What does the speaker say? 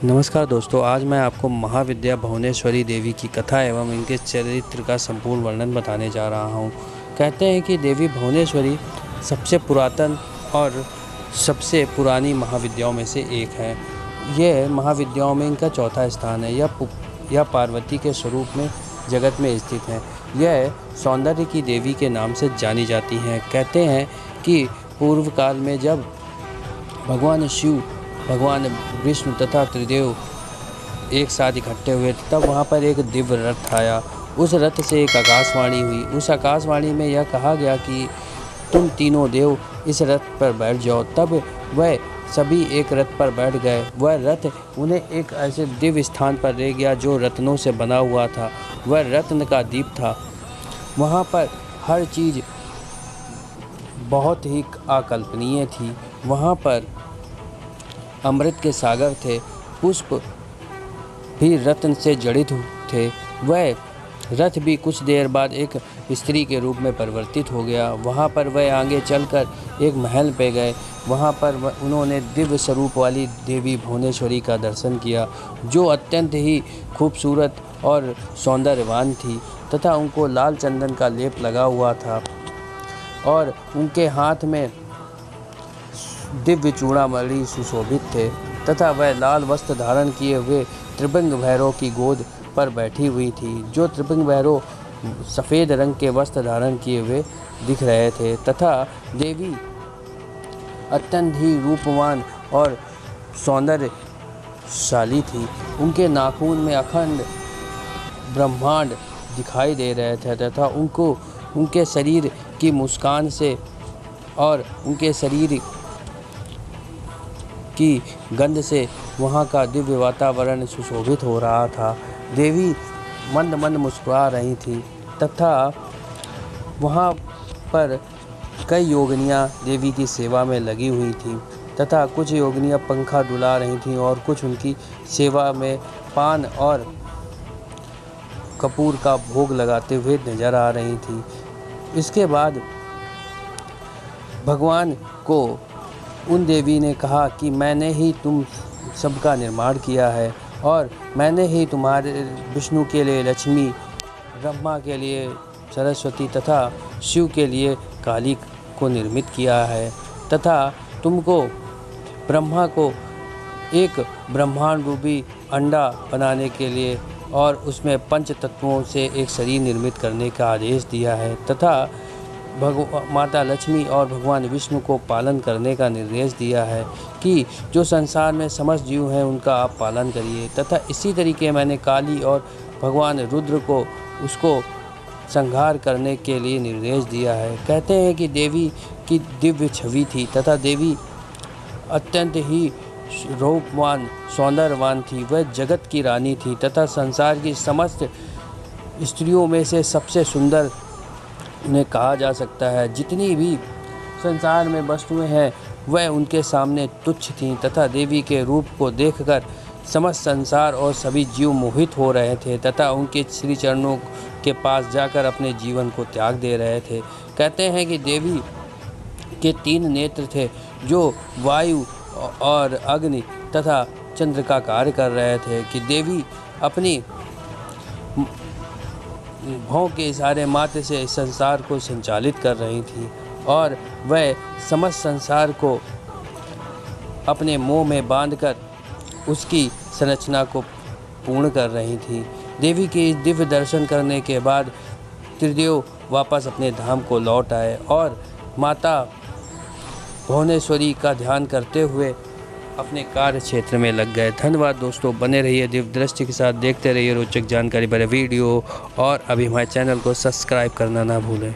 नमस्कार दोस्तों, आज मैं आपको महाविद्या भुवनेश्वरी देवी की कथा एवं इनके चरित्र का संपूर्ण वर्णन बताने जा रहा हूँ। कहते हैं कि देवी भुवनेश्वरी सबसे पुरातन और सबसे पुरानी महाविद्याओं में से एक है। यह महाविद्याओं में इनका चौथा स्थान है। यह पार्वती के स्वरूप में जगत में स्थित है। यह सौंदर्य की देवी के नाम से जानी जाती हैं। कहते हैं कि पूर्व काल में जब भगवान शिव, भगवान विष्णु तथा त्रिदेव एक साथ इकट्ठे हुए तब वहाँ पर एक दिव्य रथ आया। उस रथ से एक आकाशवाणी हुई। उस आकाशवाणी में यह कहा गया कि तुम तीनों देव इस रथ पर बैठ जाओ। तब वह सभी एक रथ पर बैठ गए। वह रथ उन्हें एक ऐसे दिव्य स्थान पर ले गया जो रत्नों से बना हुआ था। वह रत्न का दीप था। वहाँ पर हर चीज़ बहुत ही अकल्पनीय थी। वहाँ पर अमृत के सागर थे। पुष्प भी रत्न से जड़ित थे। वह रथ भी कुछ देर बाद एक स्त्री के रूप में परिवर्तित हो गया। वहाँ पर वह आगे चलकर एक महल पे गए। वहाँ पर उन्होंने दिव्य स्वरूप वाली देवी भुवनेश्वरी का दर्शन किया, जो अत्यंत ही खूबसूरत और सौंदर्यवान थी तथा उनको लाल चंदन का लेप लगा हुआ था और उनके हाथ में दिव्य चूड़ामणि सुशोभित थे तथा वह लाल वस्त्र धारण किए हुए त्रिभंग भैरव की गोद पर बैठी हुई थी। जो त्रिभंग भैरव सफ़ेद रंग के वस्त्र धारण किए हुए दिख रहे थे तथा देवी अत्यंत ही रूपवान और सौंदर्यशाली थी। उनके नाखून में अखंड ब्रह्मांड दिखाई दे रहे थे तथा उनको उनके शरीर की मुस्कान से और उनके शरीर की गंध से वहाँ का दिव्य वातावरण सुशोभित हो रहा था। देवी मंद मंद मुस्कुरा रही थी तथा वहाँ पर कई योगिनियाँ देवी की सेवा में लगी हुई थीं तथा कुछ योगिनियाँ पंखा डुला रही थीं और कुछ उनकी सेवा में पान और कपूर का भोग लगाते हुए नजर आ रही थीं। इसके बाद भगवान को उन देवी ने कहा कि मैंने ही तुम सबका निर्माण किया है और मैंने ही तुम्हारे विष्णु के लिए लक्ष्मी, ब्रह्मा के लिए सरस्वती तथा शिव के लिए काली को निर्मित किया है तथा तुमको ब्रह्मा को एक ब्रह्मांड रूपी अंडा बनाने के लिए और उसमें पंच तत्वों से एक शरीर निर्मित करने का आदेश दिया है तथा माता लक्ष्मी और भगवान विष्णु को पालन करने का निर्देश दिया है कि जो संसार में समस्त जीव हैं उनका आप पालन करिए। तथा इसी तरीके मैंने काली और भगवान रुद्र को उसको संहार करने के लिए निर्देश दिया है। कहते हैं कि देवी की दिव्य छवि थी तथा देवी अत्यंत ही रूपवान सौंदर्यवान थी। वह जगत की रानी थी तथा संसार की समस्त स्त्रियों में से सबसे सुंदर उन्हें कहा जा सकता है। जितनी भी संसार में वस्तुएं हैं वह उनके सामने तुच्छ थीं तथा देवी के रूप को देखकर समस्त संसार और सभी जीव मोहित हो रहे थे तथा उनके श्री चरणों के पास जाकर अपने जीवन को त्याग दे रहे थे। कहते हैं कि देवी के 3 नेत्र थे जो वायु और अग्नि तथा चंद्र का कार्य कर रहे थे कि देवी अपनी भौं के इशारे मात्र से इस संसार को संचालित कर रही थी और वह समस्त संसार को अपने मोह में बांधकर उसकी संरचना को पूर्ण कर रही थी। देवी के इस दिव्य दर्शन करने के बाद त्रिदेव वापस अपने धाम को लौट आए और माता भुवनेश्वरी का ध्यान करते हुए अपने कार्य क्षेत्र में लग गए। धन्यवाद दोस्तों, बने रहिए दिव्य दृष्टि के साथ, देखते रहिए रोचक जानकारी भरे वीडियो और अभी हमारे चैनल को सब्सक्राइब करना ना भूलें।